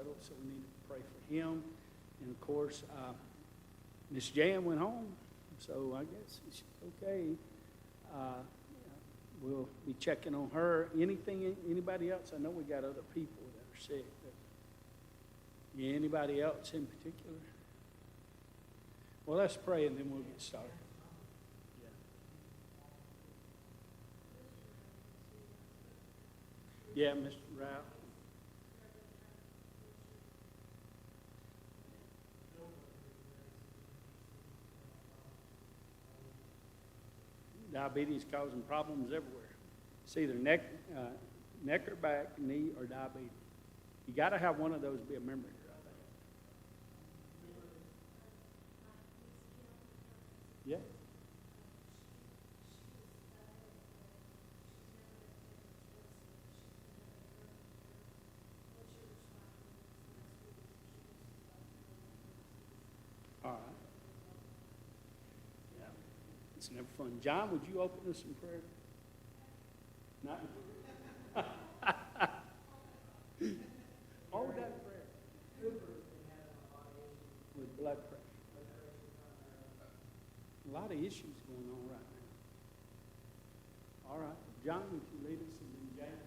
hospital, so we need to pray for him. And of course, Miss Jan went home, so I guess she's okay. We'll be checking on her. Anybody else? I know we got other people that are sick. But anybody else in particular? Well, let's pray and then we'll get started. Yeah, Mr. Rao. Diabetes causing problems everywhere. It's either neck or back, knee, or diabetes. You got to have one of those be a member here, I think. Yeah. All right. Yeah. It's never fun. John, would you open us in prayer? Not. Hold that prayer. With blood pressure. A lot of issues going on right now. All right. John, would you lead us and then James?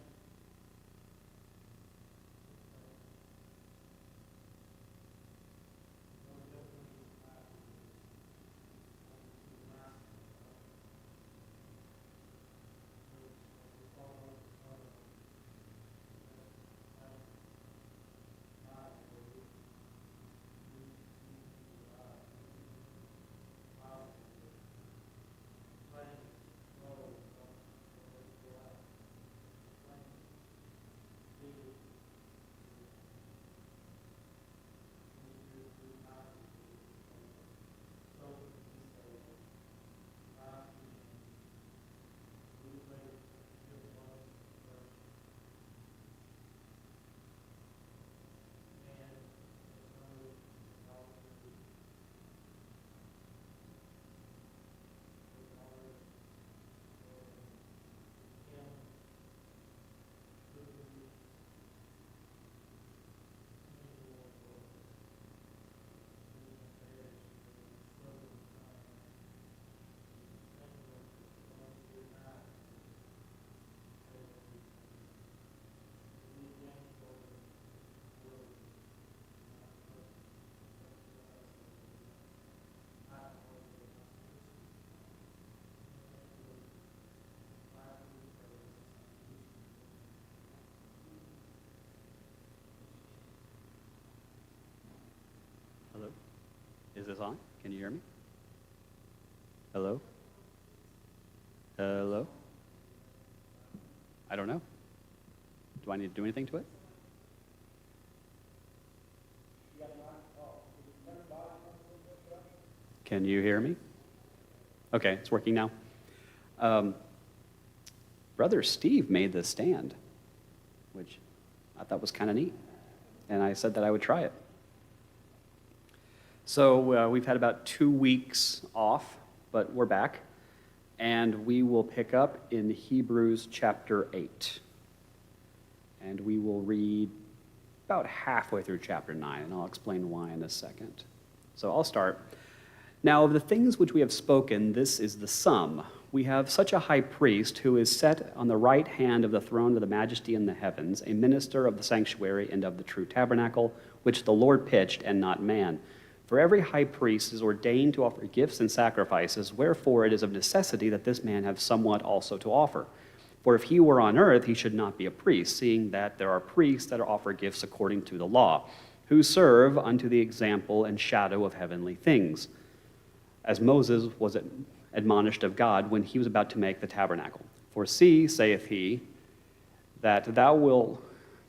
Hello? Is this on? Can you hear me? Hello? Hello? I don't know. Do I need to do anything to it? Can you hear me? Okay, it's working now. Brother Steve made this stand, which I thought was kind of neat. And I said that I would try it. So we've had about 2 weeks off, but we're back. And we will pick up in Hebrews chapter 8. And we will read about halfway through chapter 9, and I'll explain why in a second. So I'll start. Now, of the things which we have spoken, this is the sum. We have such a high priest who is set on the right hand of the throne of the majesty in the heavens, a minister of the sanctuary and of the true tabernacle, which the Lord pitched and not man. For every high priest is ordained to offer gifts and sacrifices, wherefore it is of necessity that this man have somewhat also to offer. For if he were on earth, he should not be a priest, seeing that there are priests that offer gifts according to the law, who serve unto the example and shadow of heavenly things, as Moses was admonished of God when he was about to make the tabernacle. For see, saith he, that thou wilt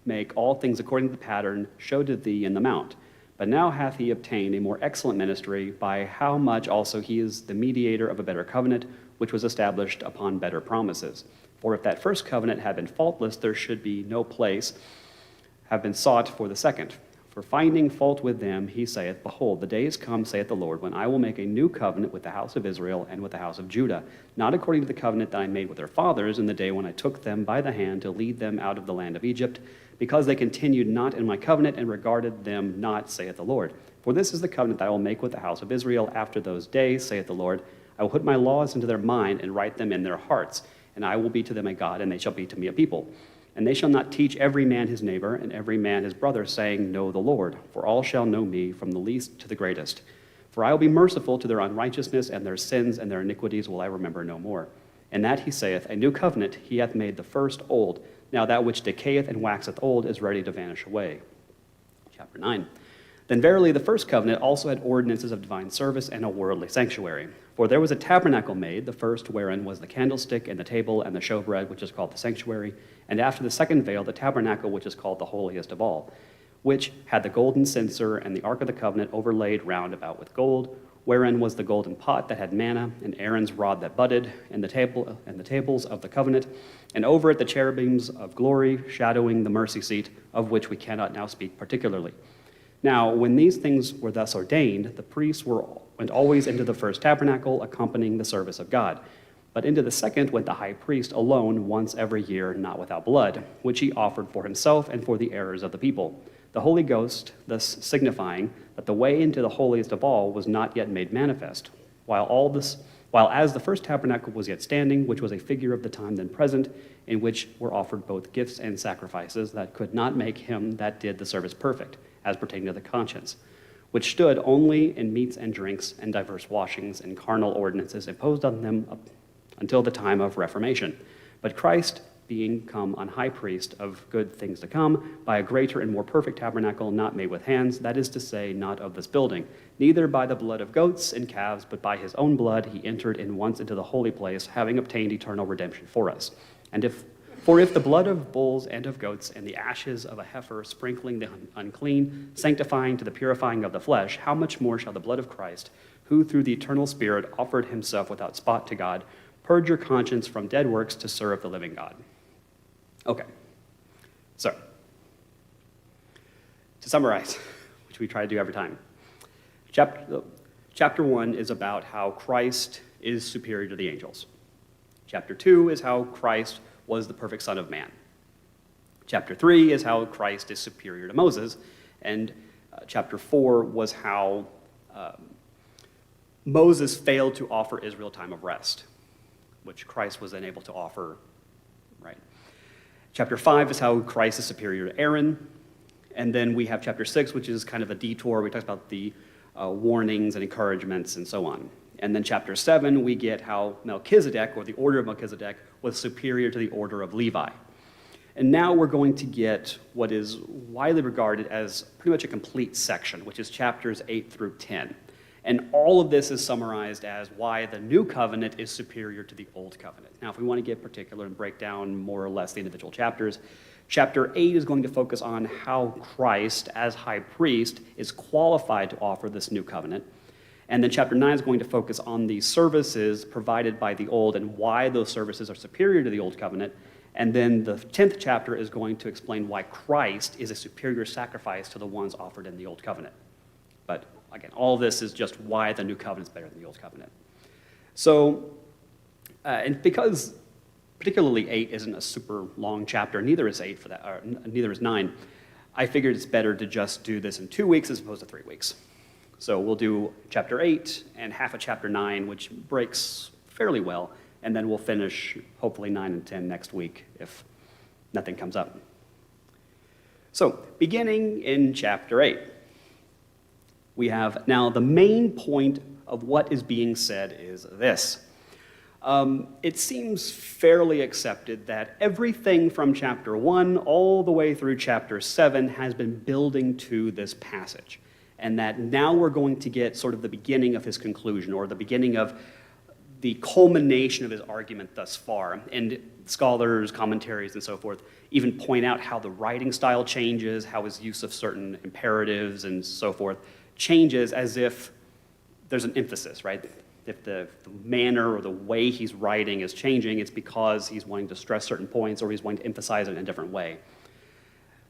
make all things according to the pattern showed to thee in the mount. But now hath he obtained a more excellent ministry, by how much also he is the mediator of a better covenant, which was established upon better promises. For if that first covenant had been faultless, there should be no place have been sought for the second. For finding fault with them, he saith, Behold, the days come, saith the Lord, when I will make a new covenant with the house of Israel and with the house of Judah, not according to the covenant that I made with their fathers in the day when I took them by the hand to lead them out of the land of Egypt, because they continued not in my covenant and regarded them not, saith the Lord. For this is the covenant that I will make with the house of Israel after those days, saith the Lord. I will put my laws into their mind and write them in their hearts, and I will be to them a God, and they shall be to me a people. And they shall not teach every man his neighbor, and every man his brother, saying, Know the Lord. For all shall know me, from the least to the greatest. For I will be merciful to their unrighteousness, and their sins and their iniquities will I remember no more. And that he saith, A new covenant he hath made the first old. Now that which decayeth and waxeth old is ready to vanish away. Chapter 9. Then verily the first covenant also had ordinances of divine service and a worldly sanctuary. For there was a tabernacle made, the first wherein was the candlestick and the table and the showbread, which is called the sanctuary, and after the second veil the tabernacle, which is called the holiest of all, which had the golden censer and the ark of the covenant overlaid round about with gold, wherein was the golden pot that had manna, and Aaron's rod that budded, and the tables of the covenant, and over it the cherubims of glory, shadowing the mercy seat, of which we cannot now speak particularly. Now, when these things were thus ordained, the priests went always into the first tabernacle, accompanying the service of God. But into the second went the high priest alone once every year, not without blood, which he offered for himself and for the errors of the people. The Holy Ghost thus signifying that the way into the holiest of all was not yet made manifest, while as the first tabernacle was yet standing, which was a figure of the time then present, in which were offered both gifts and sacrifices that could not make him that did the service perfect, as pertaining to the conscience, which stood only in meats and drinks and diverse washings and carnal ordinances imposed on them until the time of Reformation. But Christ, being come on high priest of good things to come, by a greater and more perfect tabernacle not made with hands, that is to say, not of this building, neither by the blood of goats and calves, but by his own blood he entered in once into the holy place, having obtained eternal redemption for us. For if the blood of bulls and of goats and the ashes of a heifer sprinkling the unclean, sanctifying to the purifying of the flesh, how much more shall the blood of Christ, who through the eternal Spirit offered himself without spot to God, purge your conscience from dead works to serve the living God? Okay, so to summarize, which we try to do every time, chapter 1 is about how Christ is superior to the angels. Chapter 2 is how Christ was the perfect Son of Man. Chapter 3 is how Christ is superior to Moses, and chapter 4 was how Moses failed to offer Israel time of rest, which Christ was then able to offer, right? Chapter 5 is how Christ is superior to Aaron, and then we have chapter 6, which is kind of a detour. We talk about the warnings and encouragements and so on. And then chapter 7, we get how Melchizedek, or the order of Melchizedek, was superior to the order of Levi. And now we're going to get what is widely regarded as pretty much a complete section, which is chapters 8 through 10. And all of this is summarized as why the new covenant is superior to the old covenant. Now, if we want to get particular and break down more or less the individual chapters, chapter 8 is going to focus on how Christ, as high priest, is qualified to offer this new covenant. And then chapter 9 is going to focus on the services provided by the old and why those services are superior to the old covenant. And then the 10th chapter is going to explain why Christ is a superior sacrifice to the ones offered in the old covenant. But again, all this is just why the new covenant is better than the old covenant. So, and because particularly 8 isn't a super long chapter, neither is 8 for that, or neither is 9, I figured it's better to just do this in 2 weeks as opposed to 3 weeks. So we'll do chapter 8 and half of chapter 9, which breaks fairly well, and then we'll finish hopefully 9 and 10 next week if nothing comes up. So beginning in chapter 8, we have now the main point of what is being said is this. It seems fairly accepted that everything from chapter 1 all the way through chapter 7 has been building to this passage. And that now we're going to get sort of the beginning of his conclusion, or the beginning of the culmination of his argument thus far. And scholars, commentaries, and so forth even point out how the writing style changes, how his use of certain imperatives and so forth changes as if there's an emphasis, right? If the manner or the way he's writing is changing, it's because he's wanting to stress certain points or he's wanting to emphasize it in a different way.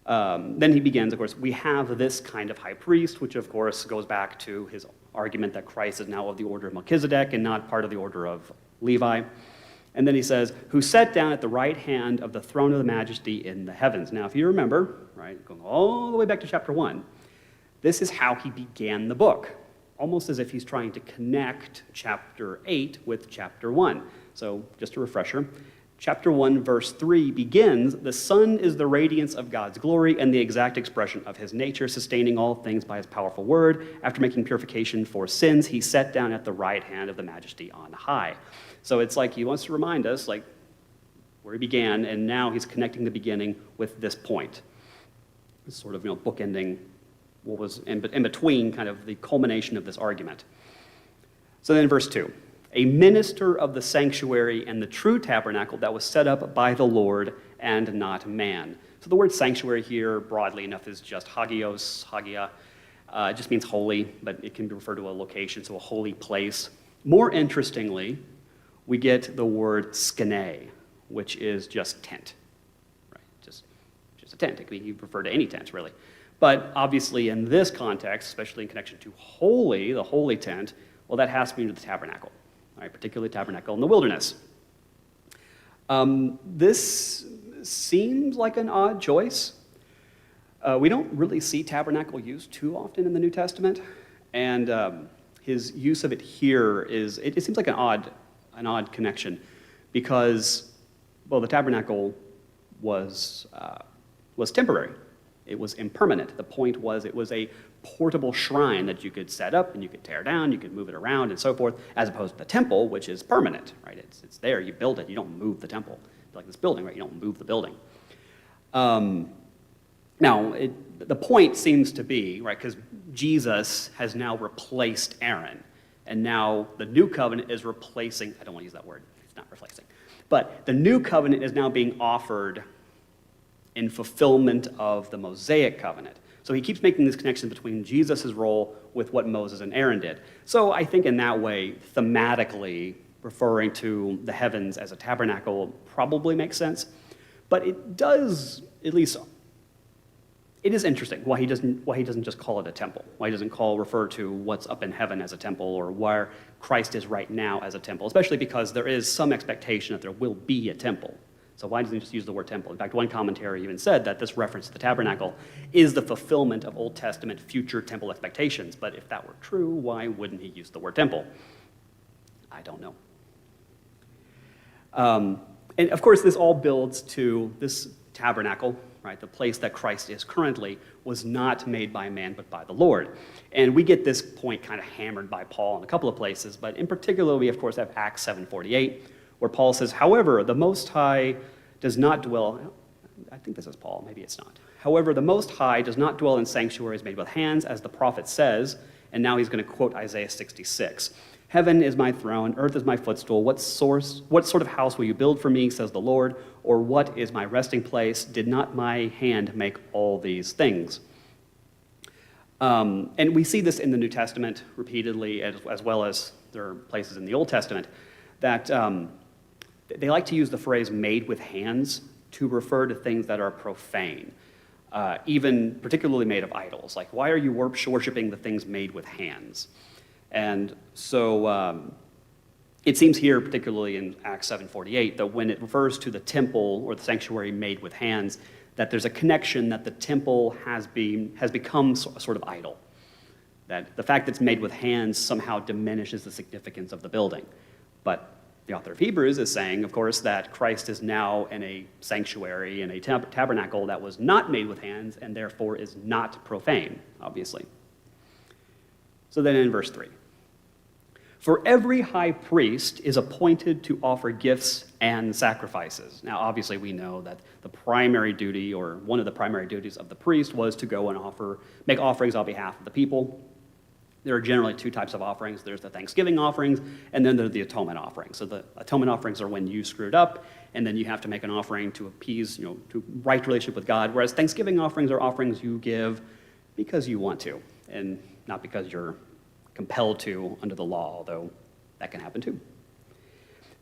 Then he begins, of course, we have this kind of high priest, which of course goes back to his argument that Christ is now of the order of Melchizedek and not part of the order of Levi. And then he says, who sat down at the right hand of the throne of the majesty in the heavens. Now, if you remember, right, going all the way back to chapter 1, this is how he began the book, almost as if he's trying to connect chapter 8 with chapter 1. So just a refresher, chapter 1, verse 3 begins, the Son is the radiance of God's glory and the exact expression of his nature, sustaining all things by his powerful word. After making purification for sins, he sat down at the right hand of the majesty on high. So it's like he wants to remind us, like, where he began, and now he's connecting the beginning with this point. It's sort of, bookending what was in between kind of the culmination of this argument. So then verse 2, a minister of the sanctuary and the true tabernacle that was set up by the Lord and not man. So the word sanctuary here, broadly enough, is just hagios, hagia. It just means holy, but it can refer to a location, so a holy place. More interestingly, we get the word skene, which is just tent, right? Just a tent. It can be referred to any tent, really. But obviously in this context, especially in connection to holy, the holy tent, well, that has to be the tabernacle, right? Particularly tabernacle in the wilderness. This seems like an odd choice. We don't really see tabernacle used too often in the New Testament, and his use of it here is, it seems like an odd connection, because, well, the tabernacle was temporary. It was impermanent. The point was it was a portable shrine that you could set up and you could tear down, you could move it around and so forth, as opposed to the temple, which is permanent, right? It's there, you build it, you don't move the temple. Like this building, right? You don't move the building. Now, the point seems to be, right, because Jesus has now replaced Aaron, and now the new covenant is replacing, I don't want to use that word, it's not replacing, but the new covenant is now being offered in fulfillment of the Mosaic covenant. So he keeps making this connection between Jesus' role with what Moses and Aaron did. So I think in that way, thematically, referring to the heavens as a tabernacle probably makes sense. But it does, at least, it is interesting why he doesn't just call it a temple, why he doesn't refer to what's up in heaven as a temple, or where Christ is right now as a temple, especially because there is some expectation that there will be a temple. So why doesn't he just use the word temple? In fact, one commentary even said that this reference to the tabernacle is the fulfillment of Old Testament future temple expectations. But if that were true, why wouldn't he use the word temple? I don't know. And of course, this all builds to this tabernacle, right? The place that Christ is currently was not made by man, but by the Lord. And we get this point kind of hammered by Paul in a couple of places, but in particular, we of course have Acts 7:48, where Paul says, however, the Most High does not dwell, I think this is Paul, maybe it's not. However, the Most High does not dwell in sanctuaries made with hands, as the prophet says, and now he's going to quote Isaiah 66. Heaven is my throne, earth is my footstool. What sort of house will you build for me, says the Lord? Or what is my resting place? Did not my hand make all these things? And we see this in the New Testament repeatedly, as well as there are places in the Old Testament, that they like to use the phrase made with hands to refer to things that are profane, even particularly made of idols. Like, why are you worshiping the things made with hands? And so it seems here, particularly in Acts 7:48, that when it refers to the temple or the sanctuary made with hands, that there's a connection that the temple has become a sort of idol. That the fact that it's made with hands somehow diminishes the significance of the building. But the author of Hebrews is saying, of course, that Christ is now in a sanctuary, in a tabernacle that was not made with hands, and therefore is not profane, obviously. So then in verse 3, for every high priest is appointed to offer gifts and sacrifices. Now, obviously, we know that the primary duty, or one of the primary duties of the priest, was to go and make offerings on behalf of the people. There are generally two types of offerings. There's the Thanksgiving offerings, and then there's the atonement offerings. So the atonement offerings are when you screwed up, and then you have to make an offering to appease, to right relationship with God, whereas Thanksgiving offerings are offerings you give because you want to, and not because you're compelled to under the law, although that can happen too.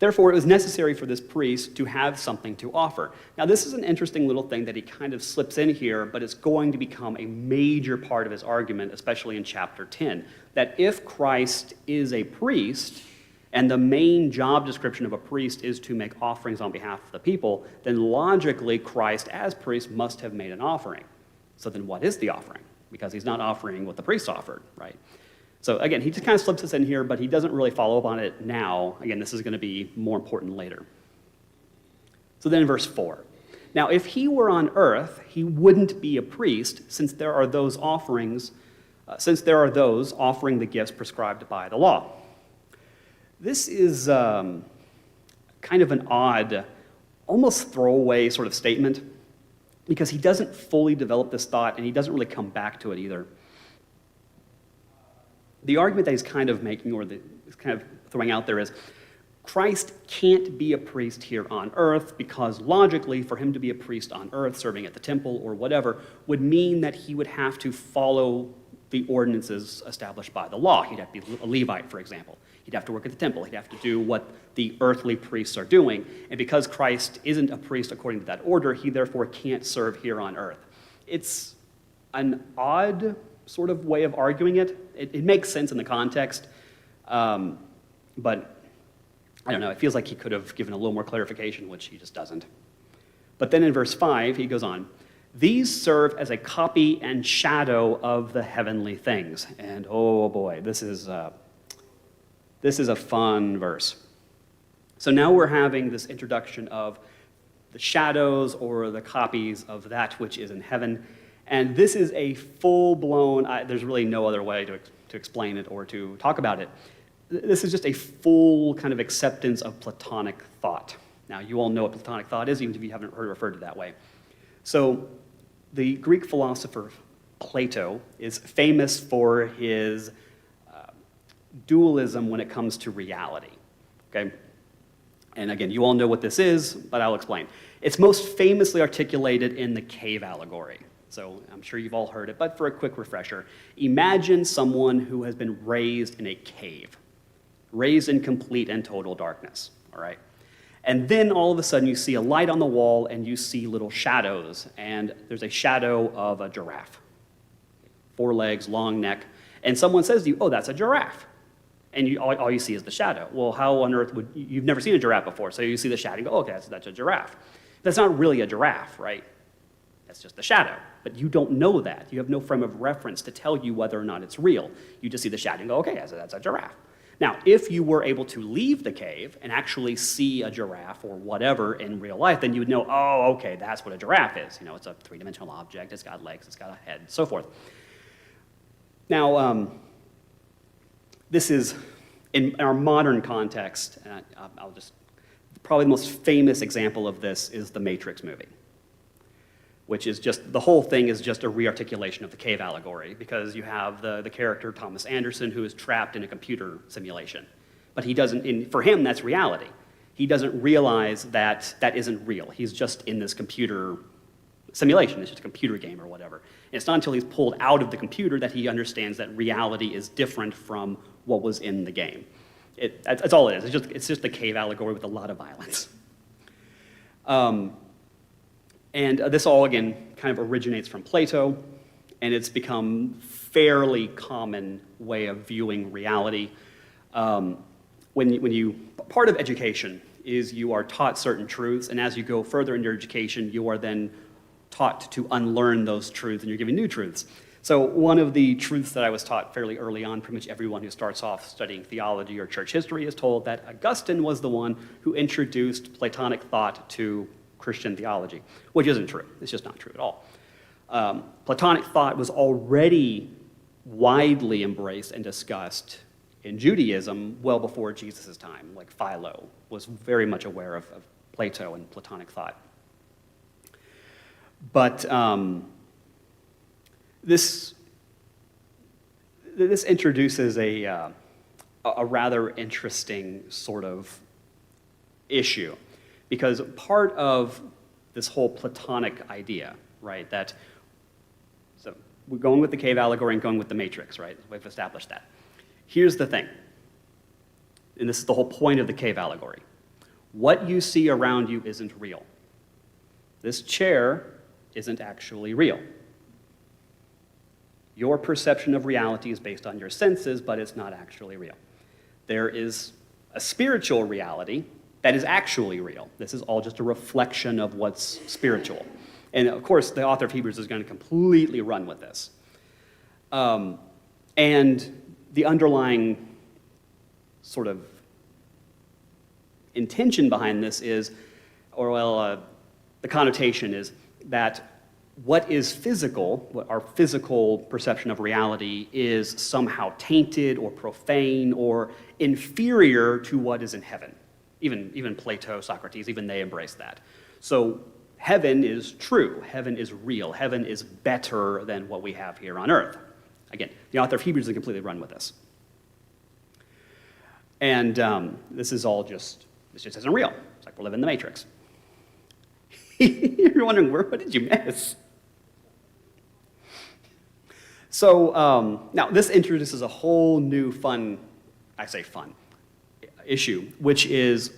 Therefore, it was necessary for this priest to have something to offer. Now, this is an interesting little thing that he kind of slips in here, but it's going to become a major part of his argument, especially in chapter 10, that if Christ is a priest, and the main job description of a priest is to make offerings on behalf of the people, then logically Christ as priest must have made an offering. So then what is the offering? Because he's not offering what the priest offered, right? So again, he just kind of slips us in here, but he doesn't really follow up on it now. Again, this is going to be more important later. So then in verse 4. Now, if he were on earth, he wouldn't be a priest, since there are those offering the gifts prescribed by the law. This is kind of an odd, almost throwaway sort of statement, because he doesn't fully develop this thought, and he doesn't really come back to it either. The argument that he's kind of making, or he's kind of throwing out there, is Christ can't be a priest here on earth because logically, for him to be a priest on earth, serving at the temple or whatever, would mean that he would have to follow the ordinances established by the law. He'd have to be a Levite, for example. He'd have to work at the temple. He'd have to do what the earthly priests are doing. And because Christ isn't a priest according to that order, he therefore can't serve here on earth. It's an odd sort of way of arguing it. It makes sense in the context, but I don't know, it feels like he could have given a little more clarification, which he just doesn't. But then in verse 5, he goes on, these serve as a copy and shadow of the heavenly things. And oh boy, this is a fun verse. So now we're having this introduction of the shadows or the copies of that which is in heaven. And this is a full-blown, there's really no other way to explain it or to talk about it. This is just a full kind of acceptance of Platonic thought. Now, you all know what Platonic thought is, even if you haven't heard it referred to that way. So the Greek philosopher Plato is famous for his dualism when it comes to reality, okay? And again, you all know what this is, but I'll explain. It's most famously articulated in the cave allegory. So I'm sure you've all heard it, but for a quick refresher, imagine someone who has been raised in a cave, raised in complete and total darkness, all right? And then all of a sudden you see a light on the wall and you see little shadows, and there's a shadow of a giraffe. 4 legs, long neck, and someone says to you, oh, that's a giraffe. And all you see is the shadow. Well, how on earth you've never seen a giraffe before, so you see the shadow and go, oh, okay, that's a giraffe. That's not really a giraffe, right? That's just the shadow. But you don't know that. You have no frame of reference to tell you whether or not it's real. You just see the shadow and go, okay, that's a giraffe. Now, if you were able to leave the cave and actually see a giraffe or whatever in real life, then you would know, oh, okay, that's what a giraffe is. You know, it's a 3-dimensional object, it's got legs, it's got a head, so forth. Now, this is, in our modern context, and probably the most famous example of this is the Matrix movie, which is just, the whole thing is just a rearticulation of the cave allegory, because you have the character Thomas Anderson who is trapped in a computer simulation. But he doesn't, for him, that's reality. He doesn't realize that that isn't real. He's just in this computer simulation. It's just a computer game or whatever. And it's not until he's pulled out of the computer that he understands that reality is different from what was in the game. That's all it is. It's just the cave allegory with a lot of violence. And this all, again, kind of originates from Plato, and it's become fairly common way of viewing reality. Part of education is you are taught certain truths, and as you go further in your education, you are then taught to unlearn those truths, and you're given new truths. So one of the truths that I was taught fairly early on, pretty much everyone who starts off studying theology or church history is told that Augustine was the one who introduced Platonic thought to Christian theology, which isn't true. It's just not true at all. Platonic thought was already widely embraced and discussed in Judaism well before Jesus' time. Like Philo was very much aware of Plato and Platonic thought. But this introduces a rather interesting sort of issue, because part of this whole Platonic idea, right, so we're going with the cave allegory and going with the Matrix, right? We've established that. Here's the thing, and this is the whole point of the cave allegory. What you see around you isn't real. This chair isn't actually real. Your perception of reality is based on your senses, but it's not actually real. There is a spiritual reality that is actually real. This is all just a reflection of what's spiritual. And of course, the author of Hebrews is going to completely run with this. And the underlying sort of intention behind this is, the connotation is that what is physical, what our physical perception of reality is somehow tainted or profane or inferior to what is in heaven. Even Plato, Socrates, even they embrace that. So heaven is true, heaven is real, heaven is better than what we have here on earth. Again, the author of Hebrews is completely run with this. And this just isn't real. It's like we're living in the Matrix. You're wondering, what did you miss? So now this introduces a whole new issue, which is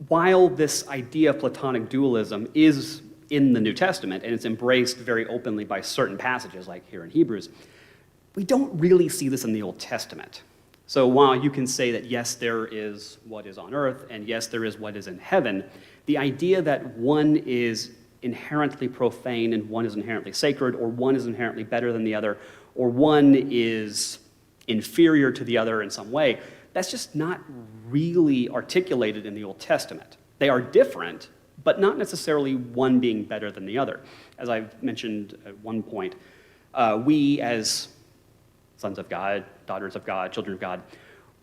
while this idea of Platonic dualism is in the New Testament and it's embraced very openly by certain passages, like here in Hebrews, we don't really see this in the Old Testament. So while you can say that yes, there is what is on earth, and yes, there is what is in heaven, the idea that one is inherently profane and one is inherently sacred, or one is inherently better than the other, or one is inferior to the other in some way, that's just not really articulated in the Old Testament. They are different, but not necessarily one being better than the other. As I've mentioned at one point, we as sons of God, daughters of God, children of God,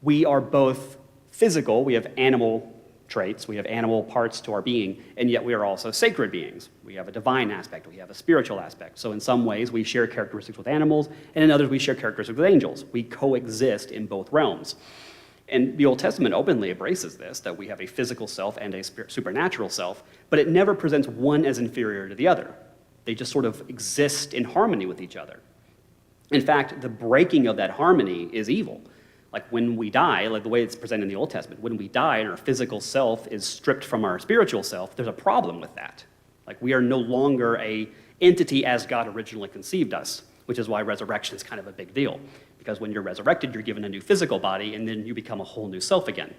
we are both physical, we have animal traits, we have animal parts to our being, and yet we are also sacred beings. We have a divine aspect, we have a spiritual aspect. So in some ways, we share characteristics with animals, and in others, we share characteristics with angels. We coexist in both realms. And the Old Testament openly embraces this, that we have a physical self and a supernatural self, but it never presents one as inferior to the other. They just sort of exist in harmony with each other. In fact, the breaking of that harmony is evil. Like when we die, like the way it's presented in the Old Testament, when we die and our physical self is stripped from our spiritual self, there's a problem with that. Like we are no longer an entity as God originally conceived us, which is why resurrection is kind of a big deal. Because when you're resurrected, you're given a new physical body, and then you become a whole new self again.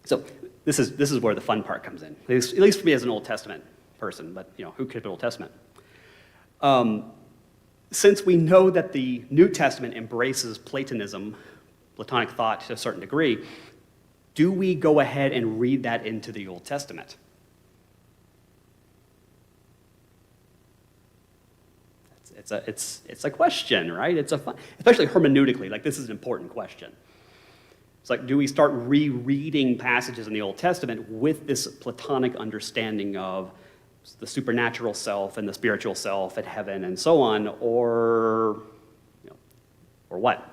So this is where the fun part comes in, at least for me as an Old Testament person, but who could be Old Testament? Since we know that the New Testament embraces Platonism, Platonic thought to a certain degree, do we go ahead and read that into the Old Testament? It's a question, right? Especially hermeneutically, like this is an important question. It's like, do we start rereading passages in the Old Testament with this Platonic understanding of the supernatural self and the spiritual self and heaven and so on, or what?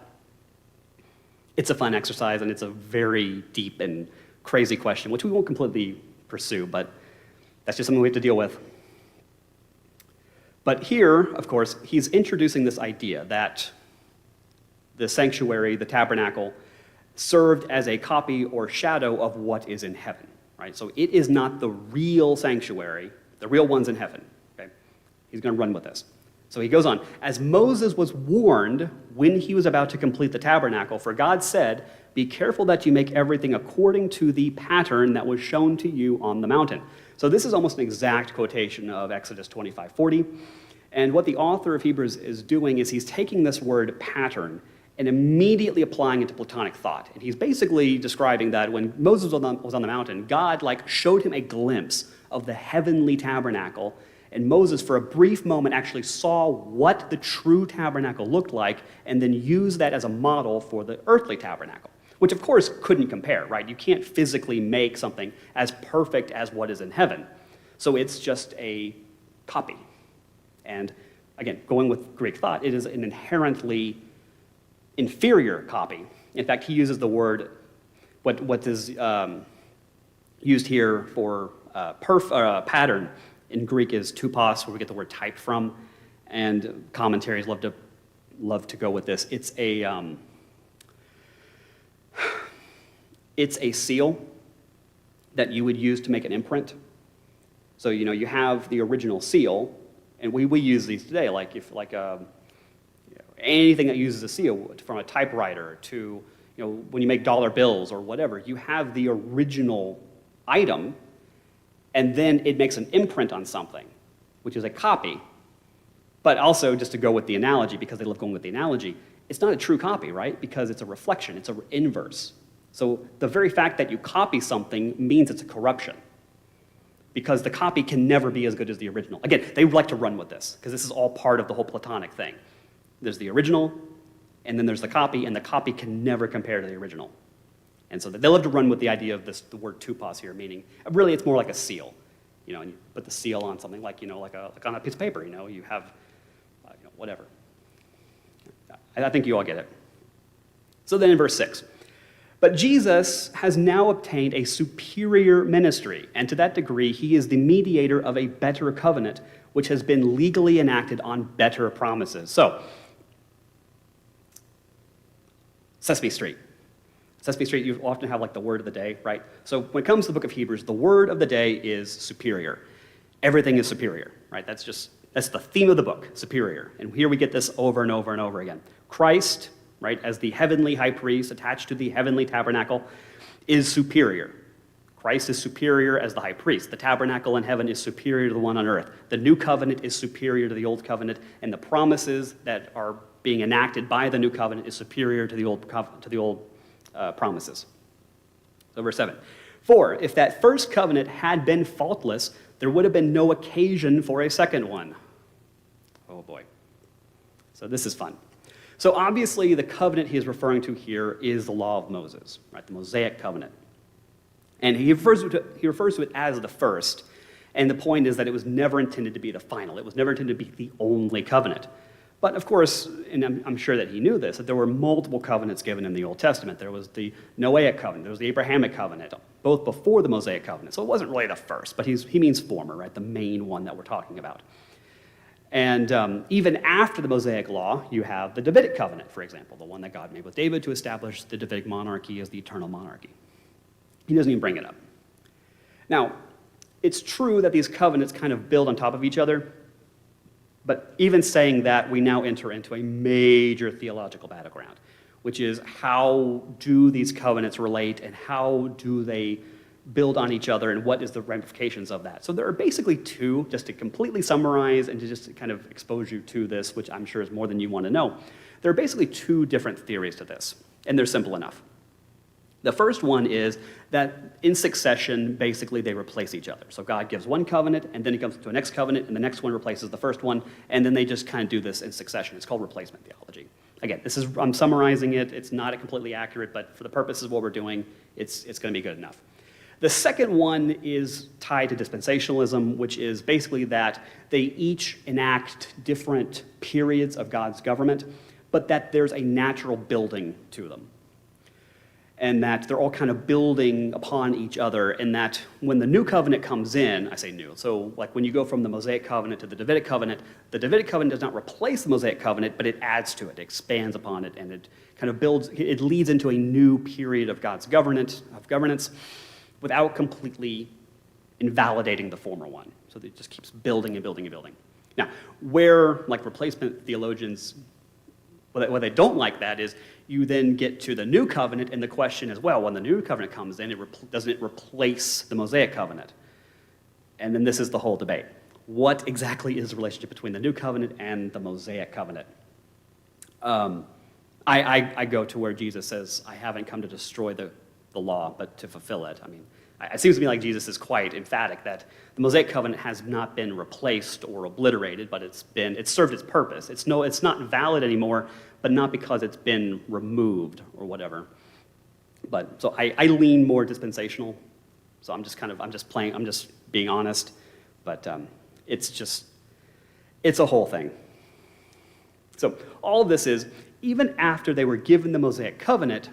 It's a fun exercise, and it's a very deep and crazy question, which we won't completely pursue, but that's just something we have to deal with. But here, of course, he's introducing this idea that the sanctuary, the tabernacle, served as a copy or shadow of what is in heaven, right? So it is not the real sanctuary. The real one's in heaven, okay? He's going to run with this. So he goes on. As Moses was warned when he was about to complete the tabernacle, for God said, "Be careful that you make everything according to the pattern that was shown to you on the mountain." So this is almost an exact quotation of Exodus 25:40. And what the author of Hebrews is doing is he's taking this word pattern and immediately applying it to Platonic thought. And he's basically describing that when Moses was on the mountain, God showed him a glimpse of the heavenly tabernacle, and Moses, for a brief moment, actually saw what the true tabernacle looked like, and then used that as a model for the earthly tabernacle, which of course couldn't compare, right? You can't physically make something as perfect as what is in heaven. So it's just a copy. And again, going with Greek thought, it is an inherently inferior copy. In fact, he uses the word, what is used here for pattern in Greek is tupos, where we get the word type from, and commentaries love to go with this. It's a It's a seal that you would use to make an imprint. So, you have the original seal, and we use these today, anything that uses a seal, from a typewriter to, when you make dollar bills or whatever, you have the original item, and then it makes an imprint on something, which is a copy. But also, just to go with the analogy, because they love going with the analogy, it's not a true copy, right? Because it's a reflection, it's an inverse. So the very fact that you copy something means it's a corruption, because the copy can never be as good as the original. Again, they like to run with this, because this is all part of the whole Platonic thing. There's the original, and then there's the copy, and the copy can never compare to the original. And so they love to run with the idea of the word tupos here, meaning, really it's more like a seal. And you put the seal on something like on a piece of paper, you have, whatever. I think you all get it. So then in verse 6, but Jesus has now obtained a superior ministry, and to that degree, he is the mediator of a better covenant, which has been legally enacted on better promises. So, Sesame Street. Sesame Street, you often have the word of the day, right? So when it comes to the book of Hebrews, the word of the day is superior. Everything is superior, right? That's the theme of the book, superior. And here we get this over and over and over again. Christ, right, as the heavenly high priest attached to the heavenly tabernacle, is superior. Christ is superior as the high priest. The tabernacle in heaven is superior to the one on earth. The new covenant is superior to the old covenant, and the promises that are being enacted by the new covenant is superior to the old promises. So verse 7. For if that first covenant had been faultless, there would have been no occasion for a second one. Oh boy. So this is fun. So obviously the covenant he is referring to here is the law of Moses, right? The Mosaic covenant. And he refers to it as the first. And the point is that it was never intended to be the final. It was never intended to be the only covenant. But of course, and I'm sure that he knew this, that there were multiple covenants given in the Old Testament. There was the Noahic covenant, there was the Abrahamic covenant, both before the Mosaic covenant. So it wasn't really the first, but he means former, right? The main one that we're talking about. And even after the Mosaic law, you have the Davidic covenant, for example, the one that God made with David to establish the Davidic monarchy as the eternal monarchy. He doesn't even bring it up. Now, it's true that these covenants kind of build on top of each other, but even saying that, we now enter into a major theological battleground, which is how do these covenants relate and how do they build on each other and what is the ramifications of that. So there are basically two, just to completely summarize and to just kind of expose you to this, which I'm sure is more than you want to know. There are basically two different theories to this, and they're simple enough. The first one is that in succession, basically they replace each other. So God gives one covenant, and then he comes to a next covenant, and the next one replaces the first one, and then they just kind of do this in succession. It's called replacement theology. Again, I'm summarizing it. It's not completely accurate, but for the purposes of what we're doing, it's going to be good enough. The second one is tied to dispensationalism, which is basically that they each enact different periods of God's government, but that there's a natural building to them. And that they're all kind of building upon each other, and that when the new covenant comes in, I say new, so like when you go from the Mosaic covenant to the Davidic covenant does not replace the Mosaic covenant, but it adds to it, expands upon it, and it kind of it leads into a new period of God's governance, without completely invalidating the former one. So it just keeps building and building and building. Now, where like replacement theologians, what they don't like that is you then get to the new covenant, and the question is, well, when the new covenant comes in, doesn't it replace the Mosaic covenant? And then this is the whole debate. What exactly is the relationship between the new covenant and the Mosaic covenant? I go to where Jesus says, I haven't come to destroy the law, but to fulfill it. I mean, it seems to me like Jesus is quite emphatic that the Mosaic covenant has not been replaced or obliterated, but it's served its purpose. It's not valid anymore, but not because it's been removed or whatever. But so I lean more dispensational. So I'm just being honest. But it's a whole thing. So all of this is, even after they were given the Mosaic covenant,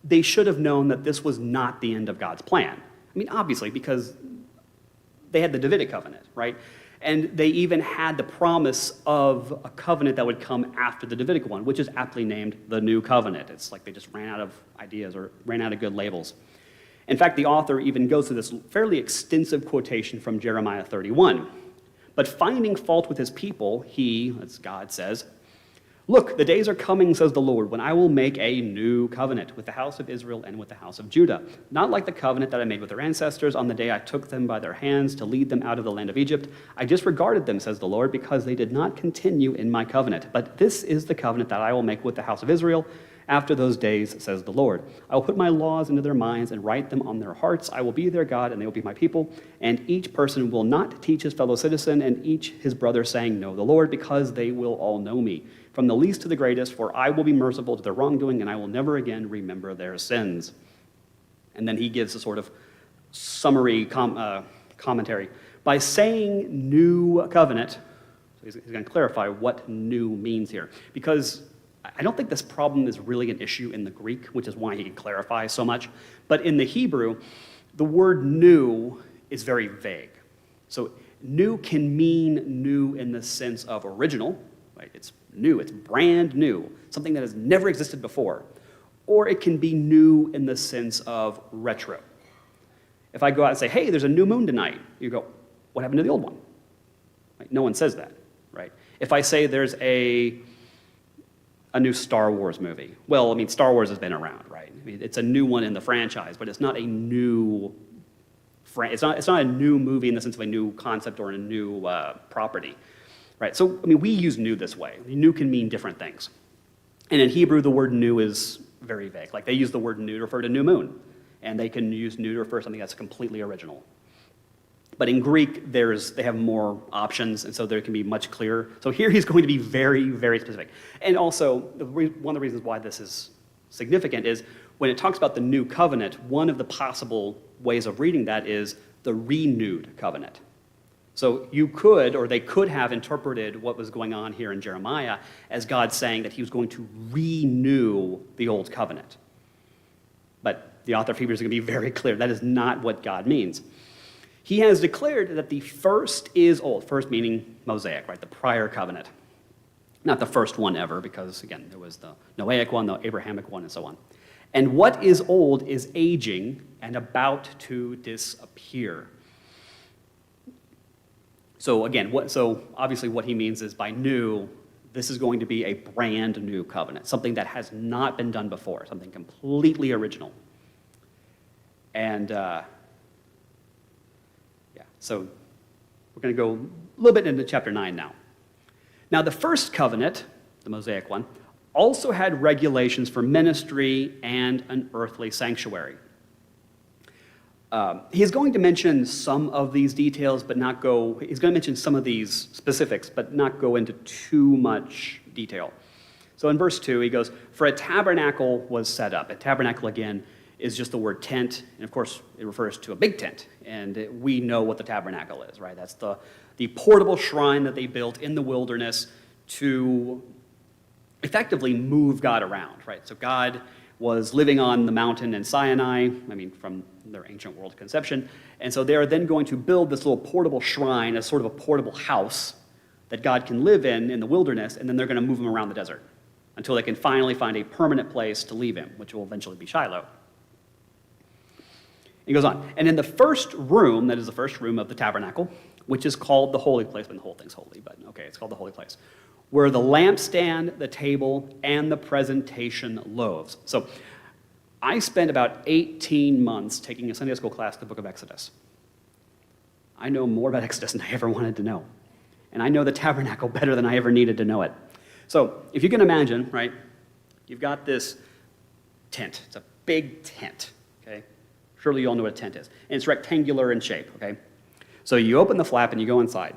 they should have known that this was not the end of God's plan. I mean, obviously, because they had the Davidic covenant, right? And they even had the promise of a covenant that would come after the Davidic one, which is aptly named the New Covenant. It's like they just ran out of ideas or ran out of good labels. In fact, the author even goes through this fairly extensive quotation from Jeremiah 31. But finding fault with his people, he, as God says, "Look, the days are coming, says the Lord, when I will make a new covenant with the house of Israel and with the house of Judah, not like the covenant that I made with their ancestors on the day I took them by their hands to lead them out of the land of Egypt. I disregarded them, says the Lord, because they did not continue in my covenant. But this is the covenant that I will make with the house of Israel after those days, says the Lord. I will put my laws into their minds and write them on their hearts. I will be their God, and they will be my people. And each person will not teach his fellow citizen and each his brother, saying, 'Know the Lord,' because they will all know me, from the least to the greatest, for I will be merciful to their wrongdoing, and I will never again remember their sins." And then he gives a sort of summary commentary. By saying new covenant, so he's going to clarify what new means here, because I don't think this problem is really an issue in the Greek, which is why he can clarify so much. But in the Hebrew, the word new is very vague. So new can mean new in the sense of original, right? It's new, it's brand new, something that has never existed before. Or it can be new in the sense of retro. If I go out and say, "Hey, there's a new moon tonight," you go, "What happened to the old one?" Right? No one says that, right? If I say there's a new Star Wars movie, well, I mean, Star Wars has been around, right? I mean, it's a new one in the franchise, but it's not a new it's not a new movie in the sense of a new concept or a new property, right? So, I mean, we use new this way. New can mean different things. And in Hebrew, the word new is very vague. Like, they use the word new to refer to new moon, and they can use new to refer to something that's completely original. But in Greek, they have more options, and so there can be much clearer. So here he's going to be very, very specific. And also, one of the reasons why this is significant is when it talks about the new covenant, one of the possible ways of reading that is the renewed covenant. So you could, or they could have interpreted what was going on here in Jeremiah as God saying that he was going to renew the old covenant. But the author of Hebrews is going to be very clear. That is not what God means. He has declared that the first is old. First meaning Mosaic, right? The prior covenant. Not the first one ever, because, again, there was the Noahic one, the Abrahamic one, and so on. And what is old is aging and about to disappear. So again, so obviously what he means is by new, this is going to be a brand new covenant, something that has not been done before, something completely original. And so we're going to go a little bit into chapter 9 now. Now, the first covenant, the Mosaic one, also had regulations for ministry and an earthly sanctuary. He's going to mention some of these details, but he's going to mention some of these specifics, but not go into too much detail. So in verse 2, he goes, "For a tabernacle was set up." A tabernacle, again, is just the word tent, and of course, it refers to a big tent, and we know what the tabernacle is, right? That's the portable shrine that they built in the wilderness to effectively move God around, right? So God was living on the mountain in Sinai, from their ancient world conception, and so they're then going to build this little portable shrine as sort of a portable house that God can live in the wilderness, and then they're going to move him around the desert until they can finally find a permanent place to leave him, which will eventually be Shiloh. He goes on, "And in the first room," that is the first room of the tabernacle, which is called the holy place, when the whole thing's holy, but okay, it's called the holy place, "were the lampstand, the table, and the presentation loaves." So I spent about 18 months taking a Sunday school class, the book of Exodus. I know more about Exodus than I ever wanted to know. And I know the tabernacle better than I ever needed to know it. So if you can imagine, right, you've got this tent. It's a big tent, okay? Surely you all know what a tent is. And it's rectangular in shape, okay? So you open the flap and you go inside.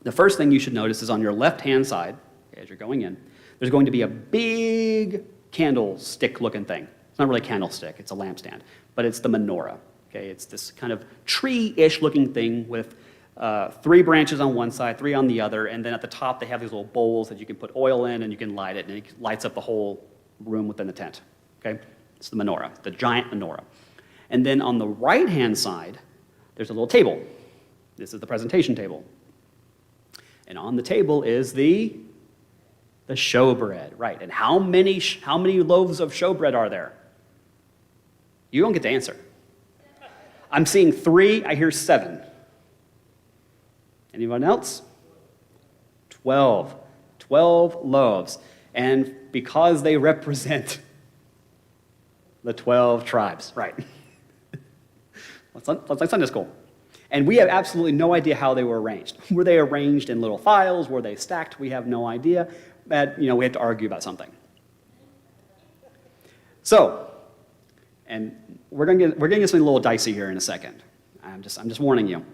The first thing you should notice is on your left-hand side, okay, as you're going in, there's going to be a big candlestick-looking thing. It's not really a candlestick, it's a lampstand, but it's the menorah, okay? It's this kind of tree-ish looking thing with 3 branches on one side, 3 on the other, and then at the top they have these little bowls that you can put oil in and you can light it, and it lights up the whole room within the tent, okay? It's the menorah, the giant menorah. And then on the right-hand side, there's a little table. This is the presentation table. And on the table is the showbread, right? And how many loaves of showbread are there? You don't get to answer. I'm seeing 3, I hear 7. Anyone else? 12. 12 loaves. And because they represent the 12 tribes, right? That's like Sunday school. And we have absolutely no idea how they were arranged. Were they arranged in little files? Were they stacked? We have no idea. But, we have to argue about something. So, and we're going to get something a little dicey here in a second. I'm just warning you.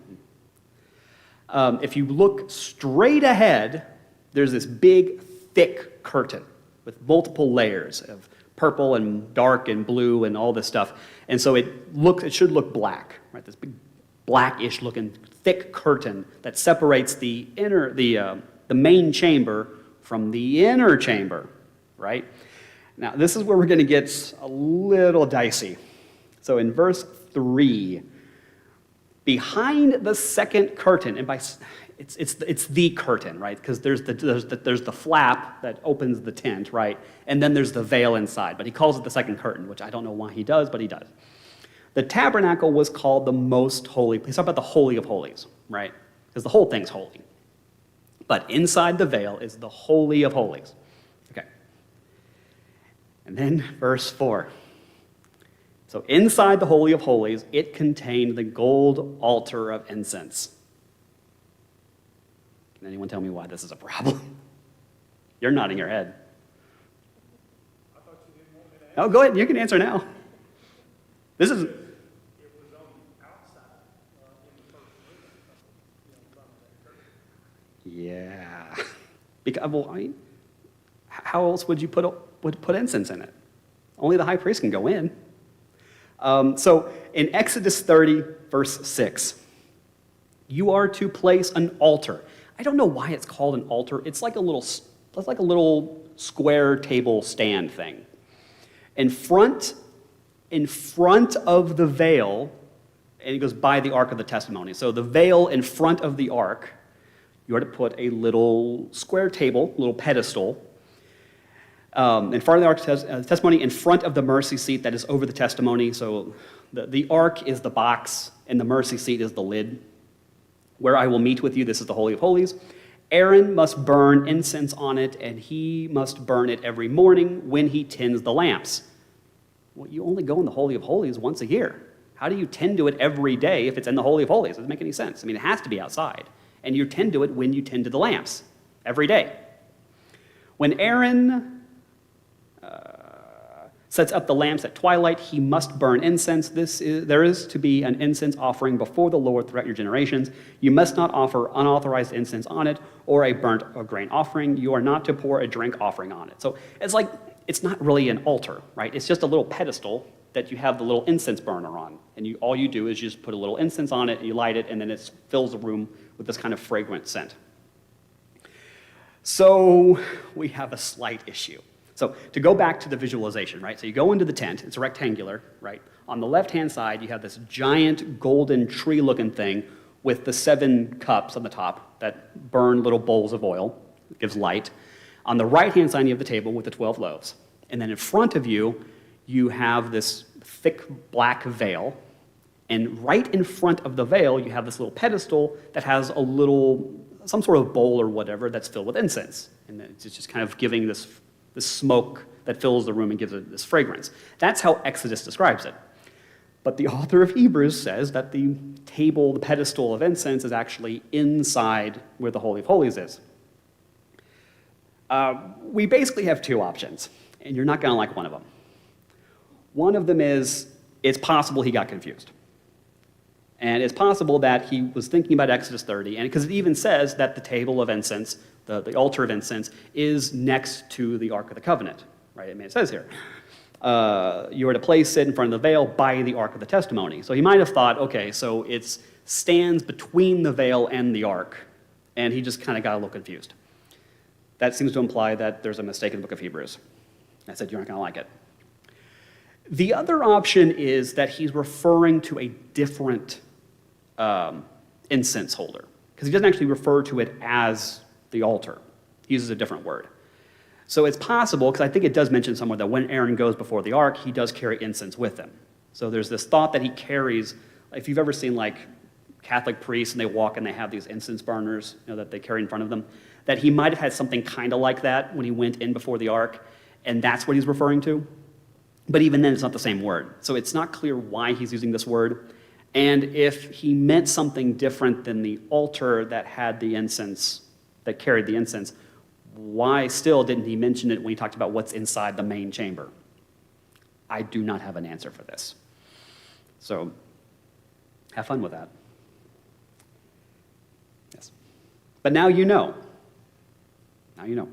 If you look straight ahead, there's this big, thick curtain with multiple layers of purple and dark and blue and all this stuff. And so it should look black, right? This big blackish looking thick curtain that separates the main chamber from the inner chamber, right? Now, this is where we're going to get a little dicey. So in verse 3, behind the second curtain, and it's the curtain, right? Because there's the flap that opens the tent, right? And then there's the veil inside, but he calls it the second curtain, which I don't know why he does, but he does. The tabernacle was called the most holy. He's talking about the Holy of Holies, right? Because the whole thing's holy. But inside the veil is the Holy of Holies. Okay. And then verse 4. So inside the Holy of Holies, it contained the gold altar of incense. Can anyone tell me why this is a problem? You're nodding your head. I thought you didn't want me to answer. Oh, go ahead. You can answer now. This is... It was on the outside in the first room, front of that curtain. Yeah. Because, well, I mean, how else would you put incense in it? Only the high priest can go in. So in Exodus 30, verse 6, you are to place an altar. I don't know why it's called an altar. It's like a little square table stand thing. In front of the veil, and it goes by the Ark of the Testimony. So the veil in front of the Ark, you are to put a little square table, little pedestal, in front of the Ark of Testimony, in front of the mercy seat that is over the testimony. So the Ark is the box, and the mercy seat is the lid. Where I will meet with you, this is the Holy of Holies. Aaron must burn incense on it, and he must burn it every morning when he tends the lamps. Well, you only go in the Holy of Holies once a year. How do you tend to it every day if it's in the Holy of Holies? It doesn't make any sense. I mean, it has to be outside. And you tend to it when you tend to the lamps, every day. When Aaron sets up the lamps at twilight, he must burn incense. There is to be an incense offering before the Lord throughout your generations. You must not offer unauthorized incense on it or a burnt or grain offering. You are not to pour a drink offering on it. So it's not really an altar, right? It's just a little pedestal that you have the little incense burner on. And all you do is you just put a little incense on it, and you light it, and then it fills the room with this kind of fragrant scent. So we have a slight issue. So to go back to the visualization, right? So you go into the tent, it's rectangular, right? On the left-hand side, you have this giant golden tree-looking thing with the 7 cups on the top that burn little bowls of oil. It gives light. On the right-hand side, you have the table with the 12 loaves. And then in front of you, you have this thick black veil. And right in front of the veil, you have this little pedestal that has some sort of bowl or whatever that's filled with incense. And it's just kind of giving this smoke that fills the room and gives it this fragrance. That's how Exodus describes it. But the author of Hebrews says that the table, the pedestal of incense, is actually inside where the Holy of Holies is. We basically have 2 options, and you're not going to like one of them. One of them is, it's possible he got confused. And it's possible that he was thinking about Exodus 30, and because it even says that the table of incense, the altar of incense, is next to the Ark of the Covenant, right? I mean, it says here, you are to place it in front of the veil by the Ark of the Testimony. So he might have thought, okay, so it stands between the veil and the Ark, and he just kind of got a little confused. That seems to imply that there's a mistake in the book of Hebrews. I said you're not going to like it. The other option is that he's referring to a different incense holder, because he doesn't actually refer to it as the altar. He uses a different word. So it's possible, because I think it does mention somewhere that when Aaron goes before the ark, he does carry incense with him. So there's this thought that he carries if you've ever seen like Catholic priests and they walk and they have these incense burners, that they carry in front of them, that he might have had something kind of like that when he went in before the ark, and that's what he's referring to. But even then, it's not the same word. So it's not clear why he's using this word. And if he meant something different than the altar that had the incense, that carried the incense, why still didn't he mention it when he talked about what's inside the main chamber? I do not have an answer for this. So have fun with that. Yes. But now you know. Now you know.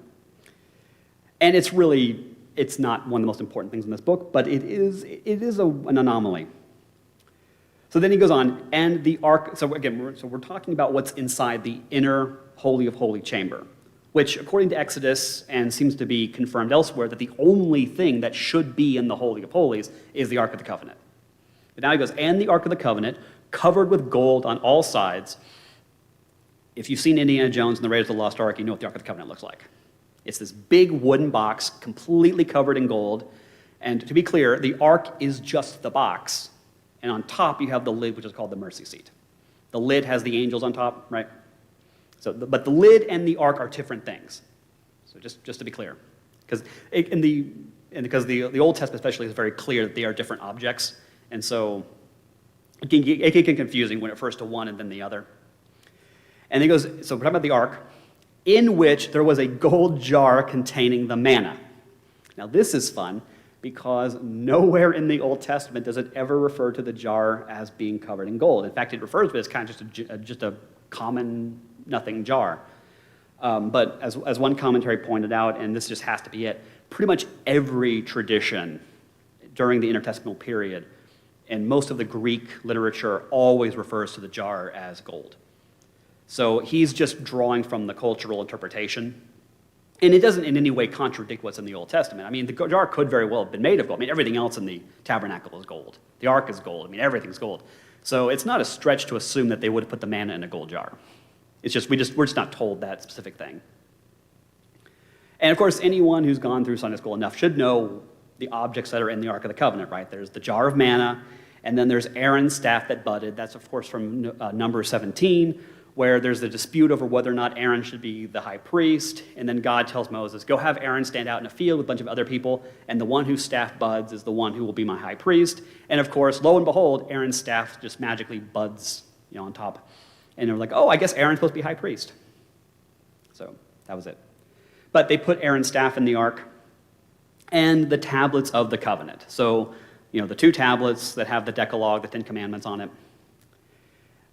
And it's not one of the most important things in this book, but it is an anomaly. So then he goes on, and the ark, so again, we're talking about what's inside the inner Holy of Holy chamber, which according to Exodus, and seems to be confirmed elsewhere, that the only thing that should be in the Holy of Holies is the Ark of the Covenant. But now he goes, and the Ark of the Covenant, covered with gold on all sides. If you've seen Indiana Jones and the Raiders of the Lost Ark, you know what the Ark of the Covenant looks like. It's this big wooden box, completely covered in gold. And to be clear, the ark is just the box. And on top, you have the lid, which is called the mercy seat. The lid has the angels on top, right? But the lid and the ark are different things. So just to be clear. Because the Old Testament especially is very clear that they are different objects. And so it can get confusing when it refers to one and then the other. And he goes, so we're talking about the ark, in which there was a gold jar containing the manna. Now this is fun, because nowhere in the Old Testament does it ever refer to the jar as being covered in gold. In fact, it refers to it as kind of just a common nothing jar. But as one commentary pointed out, and this just has to be it, pretty much every tradition during the intertestamental period and most of the Greek literature always refers to the jar as gold. So he's just drawing from the cultural interpretation. And it doesn't in any way contradict what's in the Old Testament. I mean, the jar could very well have been made of gold. I mean, everything else in the tabernacle is gold. The ark is gold. I mean, everything's gold. So it's not a stretch to assume that they would have put the manna in a gold jar. It's just, we're just not told that specific thing. And of course, anyone who's gone through Sunday school enough should know the objects that are in the Ark of the Covenant, right? There's the jar of manna, and then there's Aaron's staff that budded. That's, of course, from Numbers 17, where there's the dispute over whether or not Aaron should be the high priest. And then God tells Moses, go have Aaron stand out in a field with a bunch of other people, and the one whose staff buds is the one who will be my high priest. And of course, lo and behold, Aaron's staff just magically buds, on top. And they're like, oh, I guess Aaron's supposed to be high priest. So that was it. But they put Aaron's staff in the ark and the tablets of the covenant. So, the 2 tablets that have the Decalogue, the 10 Commandments on it.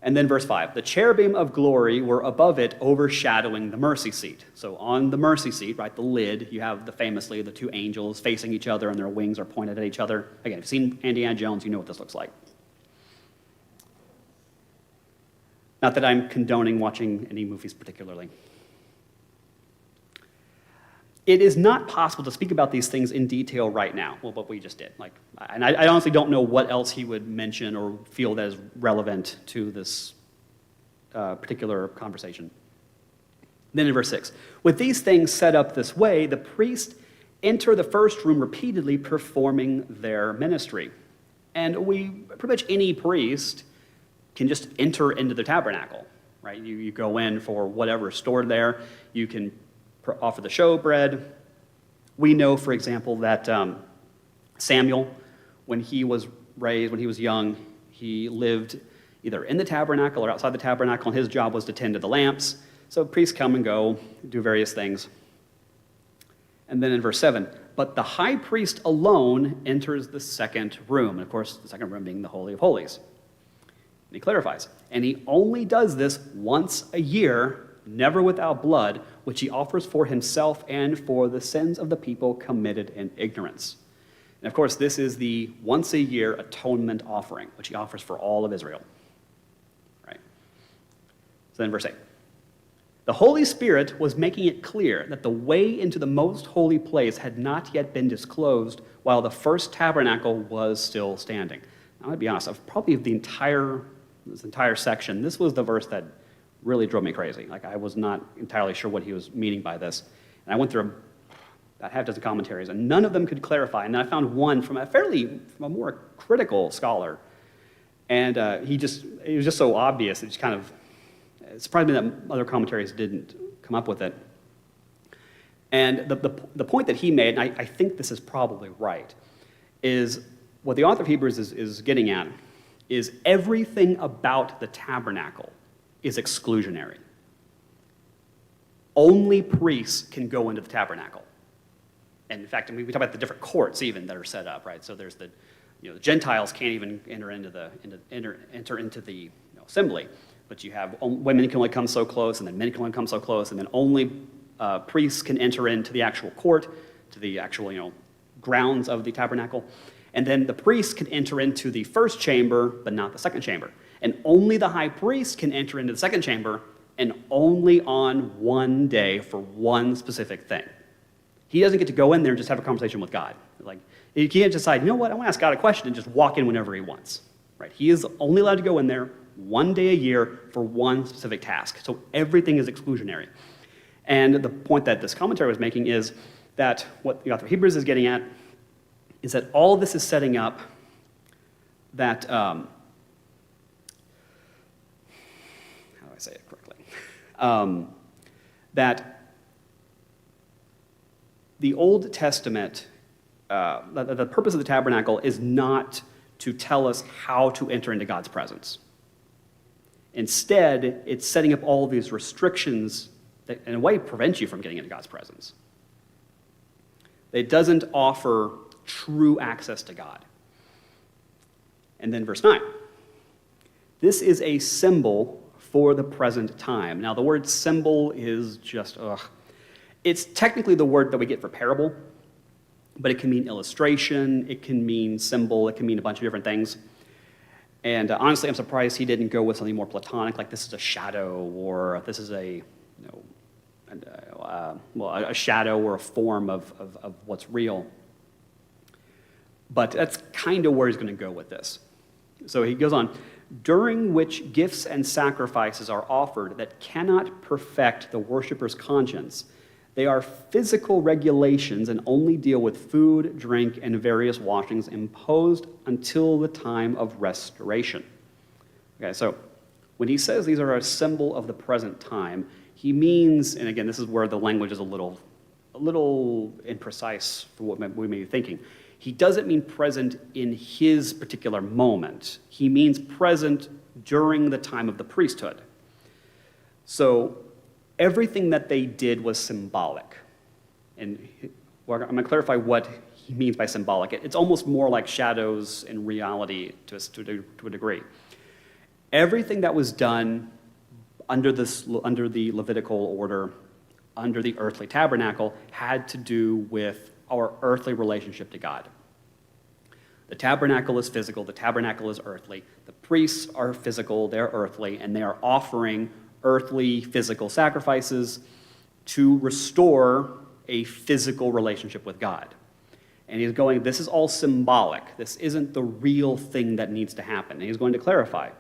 And then verse 5, the cherubim of glory were above it, overshadowing the mercy seat. So on the mercy seat, right, the lid, you have famously the 2 angels facing each other and their wings are pointed at each other. Again, if you've seen Indiana Jones, you know what this looks like. Not that I'm condoning watching any movies particularly. It is not possible to speak about these things in detail right now, well, what we just did. And I honestly don't know what else he would mention or feel that is relevant to this particular conversation. Then in verse 6, with these things set up this way, the priests enter the first room repeatedly performing their ministry. And pretty much any priest can just enter into the tabernacle, right? You go in for whatever is stored there. You can offer the showbread. We know, for example, that Samuel, when he was raised, when he was young, he lived either in the tabernacle or outside the tabernacle, and his job was to tend to the lamps. So priests come and go, do various things. And then in verse 7, but the high priest alone enters the second room. And of course, the second room being the Holy of Holies. And he clarifies, and he only does this once a year, never without blood, which he offers for himself and for the sins of the people committed in ignorance. And of course, this is the once-a-year atonement offering, which he offers for all of Israel. Right? So then verse 8. The Holy Spirit was making it clear that the way into the most holy place had not yet been disclosed while the first tabernacle was still standing. Now, I'll be honest, of this entire section, this was the verse that really drove me crazy. I was not entirely sure what he was meaning by this. And I went through about half a dozen commentaries, and none of them could clarify. And then I found one from a more critical scholar. And it was just so obvious. It just kind of it surprised me that other commentaries didn't come up with it. And the point that he made, and I think this is probably right, is what the author of Hebrews is getting at is everything about the tabernacle is exclusionary. Only priests can go into the tabernacle. And in fact, we talk about the different courts even that are set up, right? So there's the Gentiles can't even enter into the assembly, but you have women can only come so close, and then men can only come so close, and then only priests can enter into the actual court, to the actual grounds of the tabernacle, and then the priests can enter into the first chamber, but not the second chamber, and only the high priest can enter into the second chamber, and only on one day for one specific thing. He doesn't get to go in there and just have a conversation with God. Like, he can't decide, you know what, I want to ask God a question and just walk in whenever he wants. Right? He is only allowed to go in there one day a year for one specific task. So everything is exclusionary. And the point that this commentary was making is that what the author of Hebrews is getting at is that all of this is setting up that, how do I say it correctly? That the Old Testament, the purpose of the tabernacle is not to tell us how to enter into God's presence. Instead, it's setting up all of these restrictions that, in a way, prevent you from getting into God's presence. It doesn't offer true access to God. And then verse 9. This is a symbol for the present time. Now, the word symbol is just, It's technically the word that we get for parable, but it can mean illustration, it can mean symbol, it can mean a bunch of different things. And honestly, I'm surprised he didn't go with something more platonic, like this is a shadow, or this is a shadow or a form of what's real. But that's kind of where he's going to go with this. So he goes on, during which gifts and sacrifices are offered that cannot perfect the worshiper's conscience. They are physical regulations and only deal with food, drink, and various washings imposed until the time of restoration. Okay, so when he says these are a symbol of the present time, he means, and again, this is where the language is a little imprecise for what we may be thinking. He doesn't mean present in his particular moment. He means present during the time of the priesthood. So everything that they did was symbolic. And I'm going to clarify what he means by symbolic. It's almost more like shadows in reality to a degree. Everything that was done under the Levitical order, under the earthly tabernacle, had to do with our earthly relationship to God. The tabernacle is physical, the tabernacle is earthly. The priests are physical, they're earthly, and they are offering earthly physical sacrifices to restore a physical relationship with God. And he's going, this is all symbolic. This isn't the real thing that needs to happen. And he's going to clarify.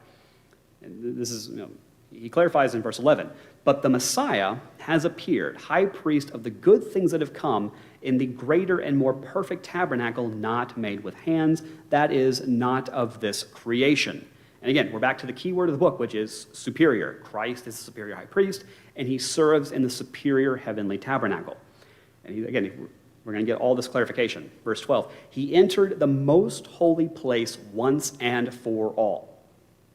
And this is, he clarifies in verse 11, but the Messiah has appeared, high priest of the good things that have come, in the greater and more perfect tabernacle not made with hands, that is, not of this creation. And again, we're back to the key word of the book, which is superior. Christ is the superior high priest, and he serves in the superior heavenly tabernacle. And again, we're going to get all this clarification. Verse 12, he entered the most holy place once and for all.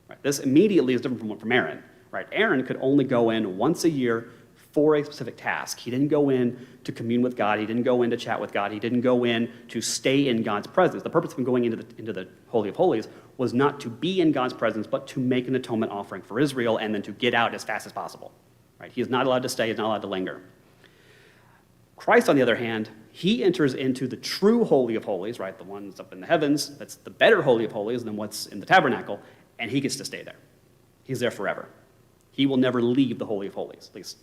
Right? This immediately is different from Aaron. Right? Aaron could only go in once a year for a specific task. He didn't go in to commune with God. He didn't go in to chat with God. He didn't go in to stay in God's presence. The purpose of him going into the Holy of Holies was not to be in God's presence, but to make an atonement offering for Israel and then to get out as fast as possible. Right? He is not allowed to stay. He's not allowed to linger. Christ, on the other hand, he enters into the true Holy of Holies, right? The ones up in the heavens. That's the better Holy of Holies than what's in the tabernacle, and he gets to stay there. He's there forever. He will never leave the Holy of Holies. At least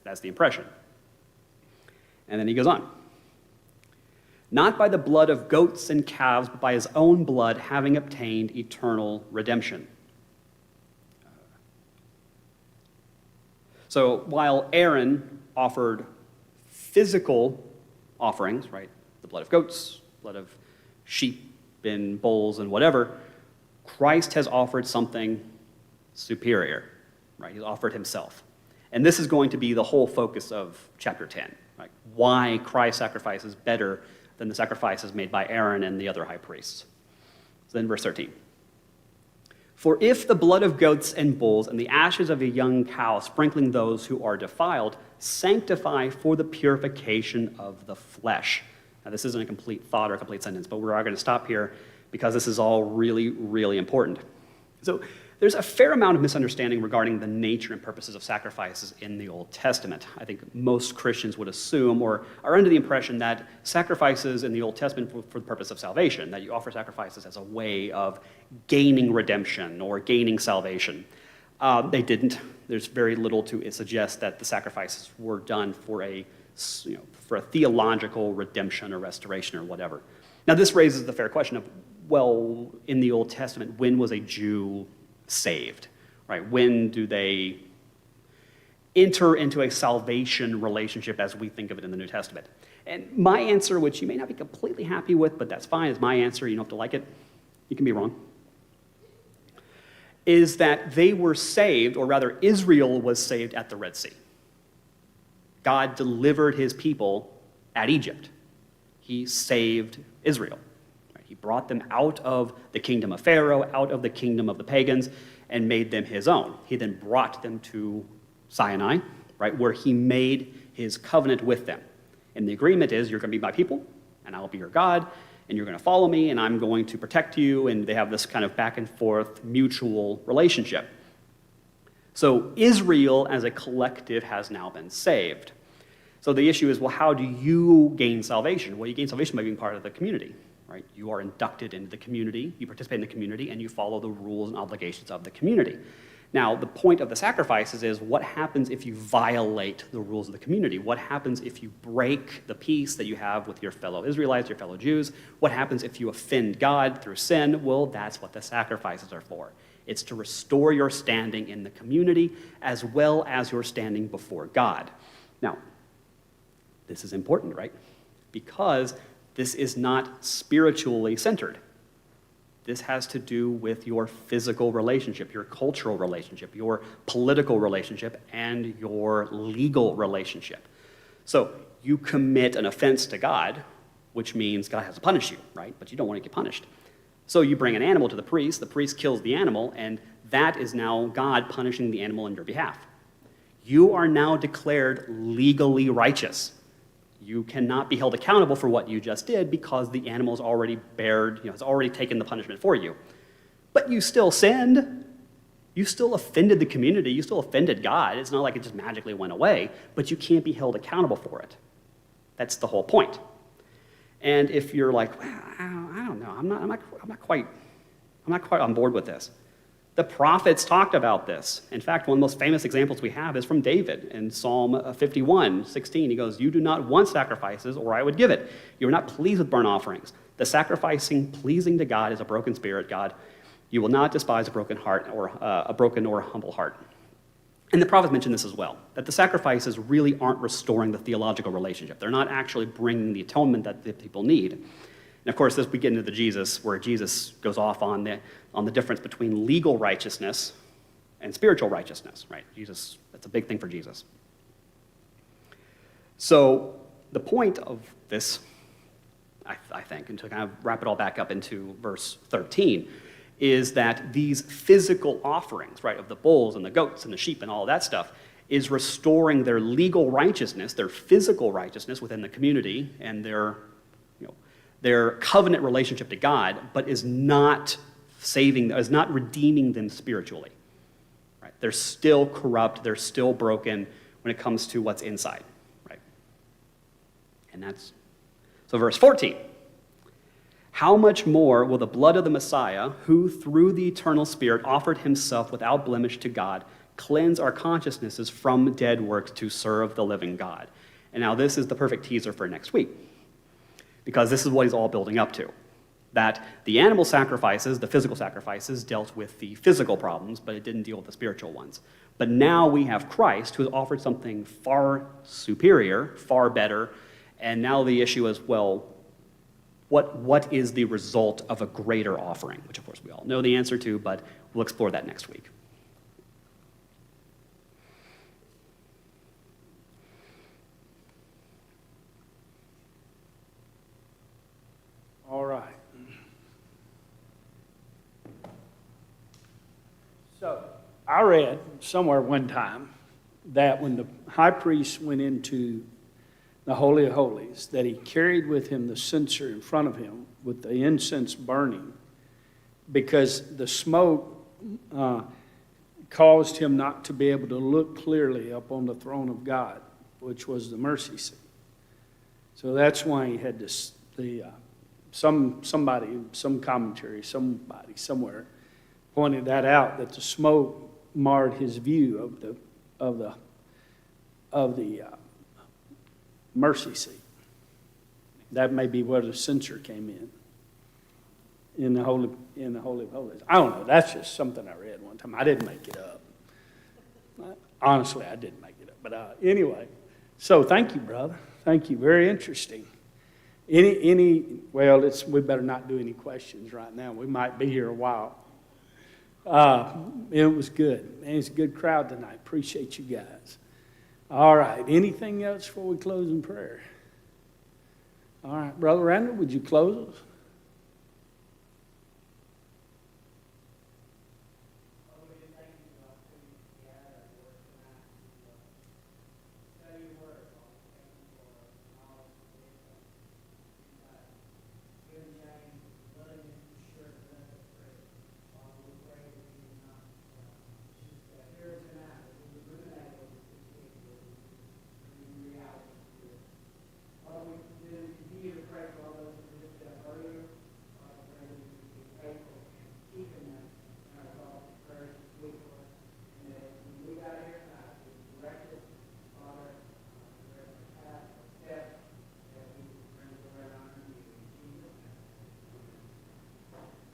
that's the impression. And then he goes on. Not by the blood of goats and calves, but by his own blood, having obtained eternal redemption. So while Aaron offered physical offerings, right, the blood of goats, blood of sheep and bulls and whatever, Christ has offered something superior, right? He's offered himself. And this is going to be the whole focus of chapter 10, right? Why Christ's sacrifice is better than the sacrifices made by Aaron and the other high priests. So then verse 13. For if the blood of goats and bulls and the ashes of a young cow, sprinkling those who are defiled, sanctify for the purification of the flesh. Now, this isn't a complete thought or a complete sentence, but we're going to stop here because this is all really, really important. So there's a fair amount of misunderstanding regarding the nature and purposes of sacrifices in the Old Testament. I think most Christians would assume or are under the impression that sacrifices in the Old Testament for the purpose of salvation, that you offer sacrifices as a way of gaining redemption or gaining salvation. They didn't. There's very little to suggest that the sacrifices were done for a theological redemption or restoration or whatever. Now, this raises the fair question of, well, in the Old Testament, when was a Jew saved, right? When do they enter into a salvation relationship as we think of it in the New Testament? And my answer, which you may not be completely happy with, but that's fine, is my answer. You don't have to like it. You can be wrong. Is that they were saved, or rather Israel was saved at the Red Sea. God delivered his people at Egypt. He saved Israel. He brought them out of the kingdom of Pharaoh, out of the kingdom of the pagans, and made them his own. He then brought them to Sinai, right, where he made his covenant with them. And the agreement is, you're going to be my people, and I'll be your God, and you're going to follow me, and I'm going to protect you, and they have this kind of back and forth mutual relationship. So Israel as a collective has now been saved. So the issue is, well, how do you gain salvation? Well, you gain salvation by being part of the community. Right? You are inducted into the community, you participate in the community, and you follow the rules and obligations of the community. Now, the point of the sacrifices is what happens if you violate the rules of the community? What happens if you break the peace that you have with your fellow Israelites, your fellow Jews? What happens if you offend God through sin? Well, that's what the sacrifices are for. It's to restore your standing in the community as well as your standing before God. Now, this is important, right? Because this is not spiritually centered. This has to do with your physical relationship, your cultural relationship, your political relationship, and your legal relationship. So you commit an offense to God, which means God has to punish you, right? But you don't want to get punished. So you bring an animal to the priest kills the animal, and that is now God punishing the animal on your behalf. You are now declared legally righteous. You cannot be held accountable for what you just did because the animal's already has already taken the punishment for you. But you still sinned. You still offended the community. You still offended God. It's not like it just magically went away, but you can't be held accountable for it. That's the whole point. And if you're like, well, I don't know, I'm not quite on board with this. The prophets talked about this. In fact, one of the most famous examples we have is from David in Psalm 51:16. He goes, "You do not want sacrifices, or I would give it. You are not pleased with burnt offerings. The sacrificing pleasing to God is a broken spirit, God. You will not despise a broken heart or a broken or humble heart." And the prophets mention this as well, that the sacrifices really aren't restoring the theological relationship. They're not actually bringing the atonement that the people need. And of course, this we get into Jesus, where Jesus goes off on the difference between legal righteousness and spiritual righteousness, right? That's a big thing for Jesus. So the point of this, I think, and to kind of wrap it all back up into verse 13, is that these physical offerings, right, of the bulls and the goats and the sheep and all of that stuff, is restoring their legal righteousness, their physical righteousness within the community and their covenant relationship to God, but is not redeeming them spiritually. Right? They're still corrupt, they're still broken when it comes to what's inside. Right? And so verse 14. How much more will the blood of the Messiah, who through the eternal Spirit offered himself without blemish to God, cleanse our consciousnesses from dead works to serve the living God? And now this is the perfect teaser for next week, because this is what he's all building up to. That the animal sacrifices, the physical sacrifices, dealt with the physical problems, but it didn't deal with the spiritual ones. But now we have Christ, who has offered something far superior, far better, and now the issue is, well, what is the result of a greater offering, which of course we all know the answer to, but we'll explore that next week. All right. So, I read somewhere one time that when the high priest went into the Holy of Holies, that he carried with him the censer in front of him with the incense burning, because the smoke caused him not to be able to look clearly up on the throne of God, which was the mercy seat. So that's why he had this, some commentary, somebody somewhere pointed that out, that the smoke marred his view of the mercy seat. That may be where the censer came in the Holy of Holies. I don't know. That's just something I read one time. I didn't make it up. Honestly, I didn't make it up. But anyway, so thank you, brother. Thank you. Very interesting. Well, we better not do any questions right now. We might be here a while. It was good. Man, it's a good crowd tonight. Appreciate you guys. All right. Anything else before we close in prayer? All right. Brother Randall, would you close us?